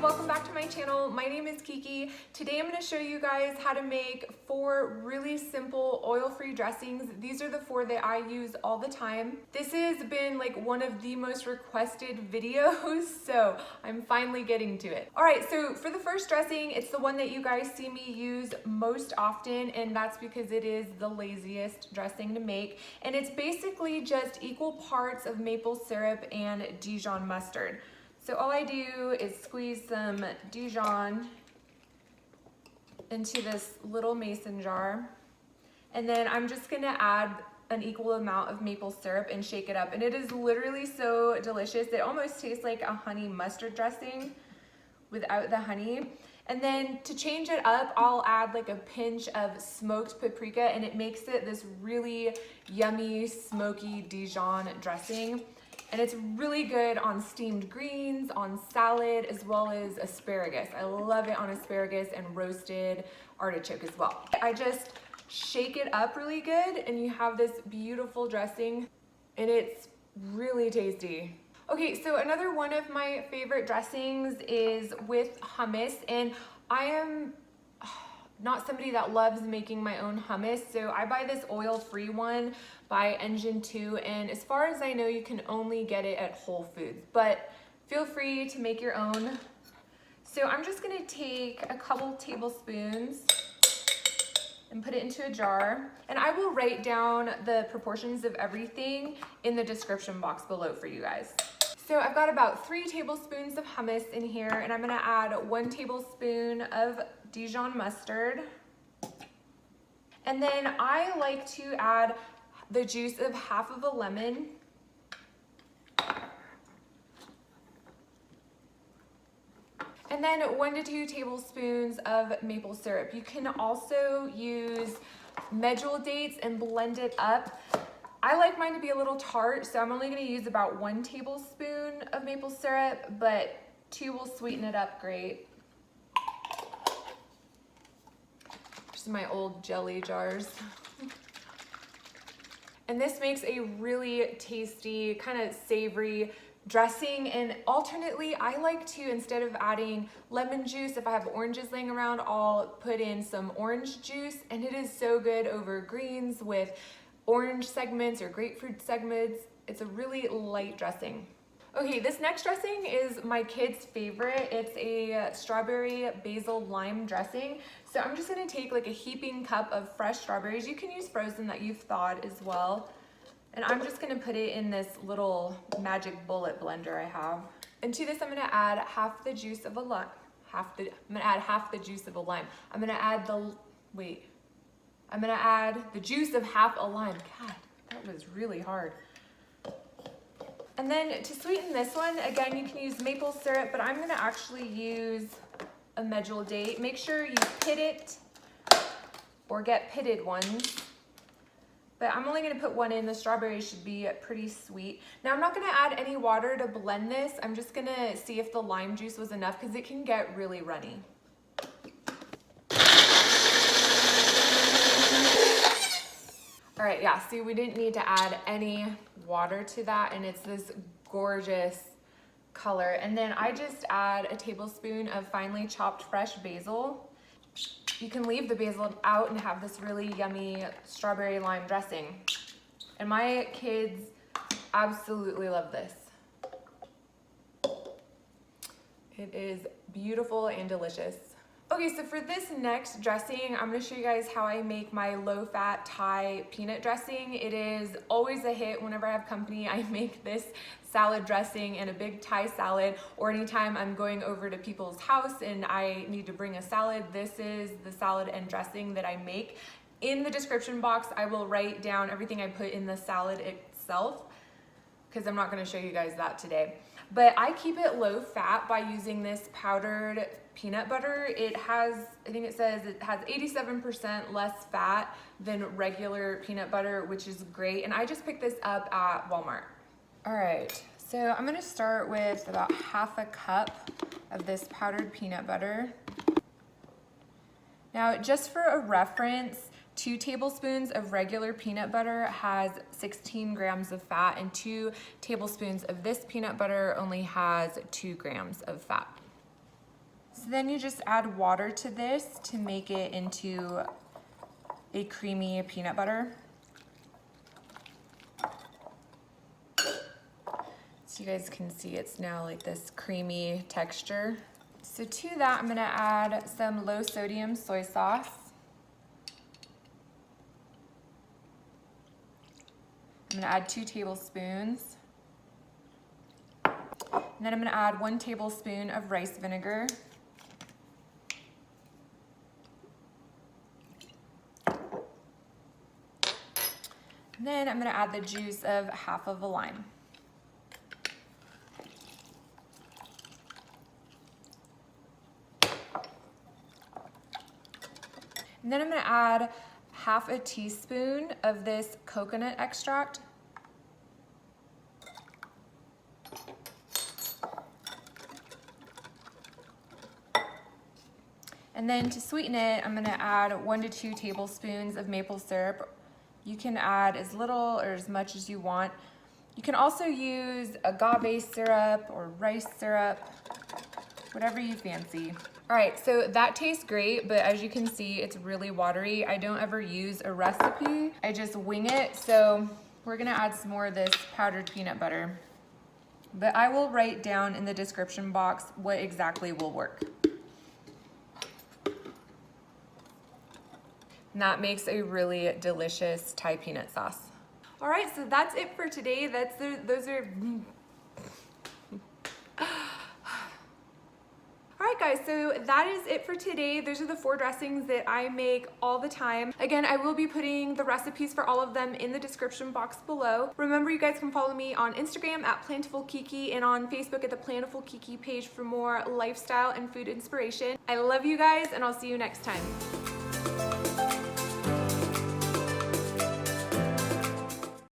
welcome back to my channel. My name is Kiki. Today I'm going to show you guys how to make 4 really simple oil-free dressings. These are the 4 that I use all the time. This has been like one of the most requested videos, so I'm finally getting to it. Alright, so for the first dressing, it's the one that you guys see me use most often, and that's because it is the laziest dressing to make. And it's basically just equal parts of maple syrup and Dijon mustard. So all I do is squeeze some Dijon into this little mason jar, and then I'm just gonna add an equal amount of maple syrup and shake it up. And it is literally so delicious. It almost tastes like a honey mustard dressing without the honey. And then to change it up, I'll add like a pinch of smoked paprika, and it makes it this really yummy, smoky Dijon dressing. And it's really good on steamed greens, on salad, as well as asparagus. I love it on asparagus and roasted artichoke as well. I just shake it up really good, and you have this beautiful dressing, and it's really tasty. Okay, so another one of my favorite dressings is with hummus, and I am not somebody that loves making my own hummus, so I buy this oil-free one by Engine 2, and as far as I know, you can only get it at Whole Foods, but feel free to make your own. So I'm just gonna take a couple tablespoons and put it into a jar, and I will write down the proportions of everything in the description box below for you guys. So I've got about 3 tablespoons of hummus in here, and I'm gonna add 1 tablespoon of Dijon mustard. And then I like to add the juice of half of a lemon. And then 1 to 2 tablespoons of maple syrup. You can also use medjool dates and blend it up. I like mine to be a little tart, so I'm only gonna use about 1 tablespoon of maple syrup, but 2 will sweeten it up great. Just my old jelly jars. And this makes a really tasty, kind of savory dressing. And alternately, I like to, instead of adding lemon juice, if I have oranges laying around, I'll put in some orange juice, and it is so good over greens with orange segments or grapefruit segments. It's a really light dressing. Okay, this next dressing is my kids' favorite. It's a strawberry basil lime dressing. So I'm just gonna take like a heaping cup of fresh strawberries. You can use frozen that you've thawed as well. And I'm just gonna put it in this little magic bullet blender I have. And to this, I'm gonna add half the juice of a lime. I'm gonna add the juice of half a lime. God, that was really hard. And then to sweeten this one, again, you can use maple syrup, but I'm gonna actually use a medjool date. Make sure you pit it or get pitted ones. But I'm only gonna put 1 in. The strawberries should be pretty sweet. Now I'm not gonna add any water to blend this. I'm just gonna see if the lime juice was enough, because it can get really runny. All right, yeah, see, we didn't need to add any water to that, and it's this gorgeous color. And then I just add a tablespoon of finely chopped fresh basil. You can leave the basil out and have this really yummy strawberry lime dressing. And my kids absolutely love this. It is beautiful and delicious. Okay, so for this next dressing, I'm gonna show you guys how I make my low-fat Thai peanut dressing. It is always a hit whenever I have company. I make this salad dressing and a big Thai salad, or anytime I'm going over to people's house and I need to bring a salad, this is the salad and dressing that I make. In the description box, I will write down everything I put in the salad itself, because I'm not gonna show you guys that today. But I keep it low fat by using this powdered peanut butter. It has, I think it says it has 87% less fat than regular peanut butter, which is great. And I just picked this up at Walmart. All right, so I'm gonna start with about half a cup of this powdered peanut butter. Now, just for a reference, 2 tablespoons of regular peanut butter has 16 grams of fat, and 2 tablespoons of this peanut butter only has 2 grams of fat. So then you just add water to this to make it into a creamy peanut butter. So you guys can see it's now like this creamy texture. So to that, I'm gonna add some low sodium soy sauce. I'm gonna add 2 tablespoons. And then I'm gonna add 1 tablespoon of rice vinegar. And then I'm gonna add the juice of half of a lime. And then I'm gonna add half a teaspoon of this coconut extract. And then to sweeten it, I'm gonna add 1 to 2 tablespoons of maple syrup. You can add as little or as much as you want. You can also use agave syrup or rice syrup, whatever you fancy. All right, so that tastes great, but as you can see, it's really watery. I don't ever use a recipe. I just wing it. So we're gonna add some more of this powdered peanut butter. But I will write down in the description box what exactly will work. And that makes a really delicious Thai peanut sauce. All right, so that's it for today. Those are. All right guys, so that is it for today. Those are the 4 dressings that I make all the time. Again, I will be putting the recipes for all of them in the description box below. Remember, you guys can follow me on Instagram at Plentiful Kiki and on Facebook at the Plentiful Kiki page for more lifestyle and food inspiration. I love you guys, and I'll see you next time.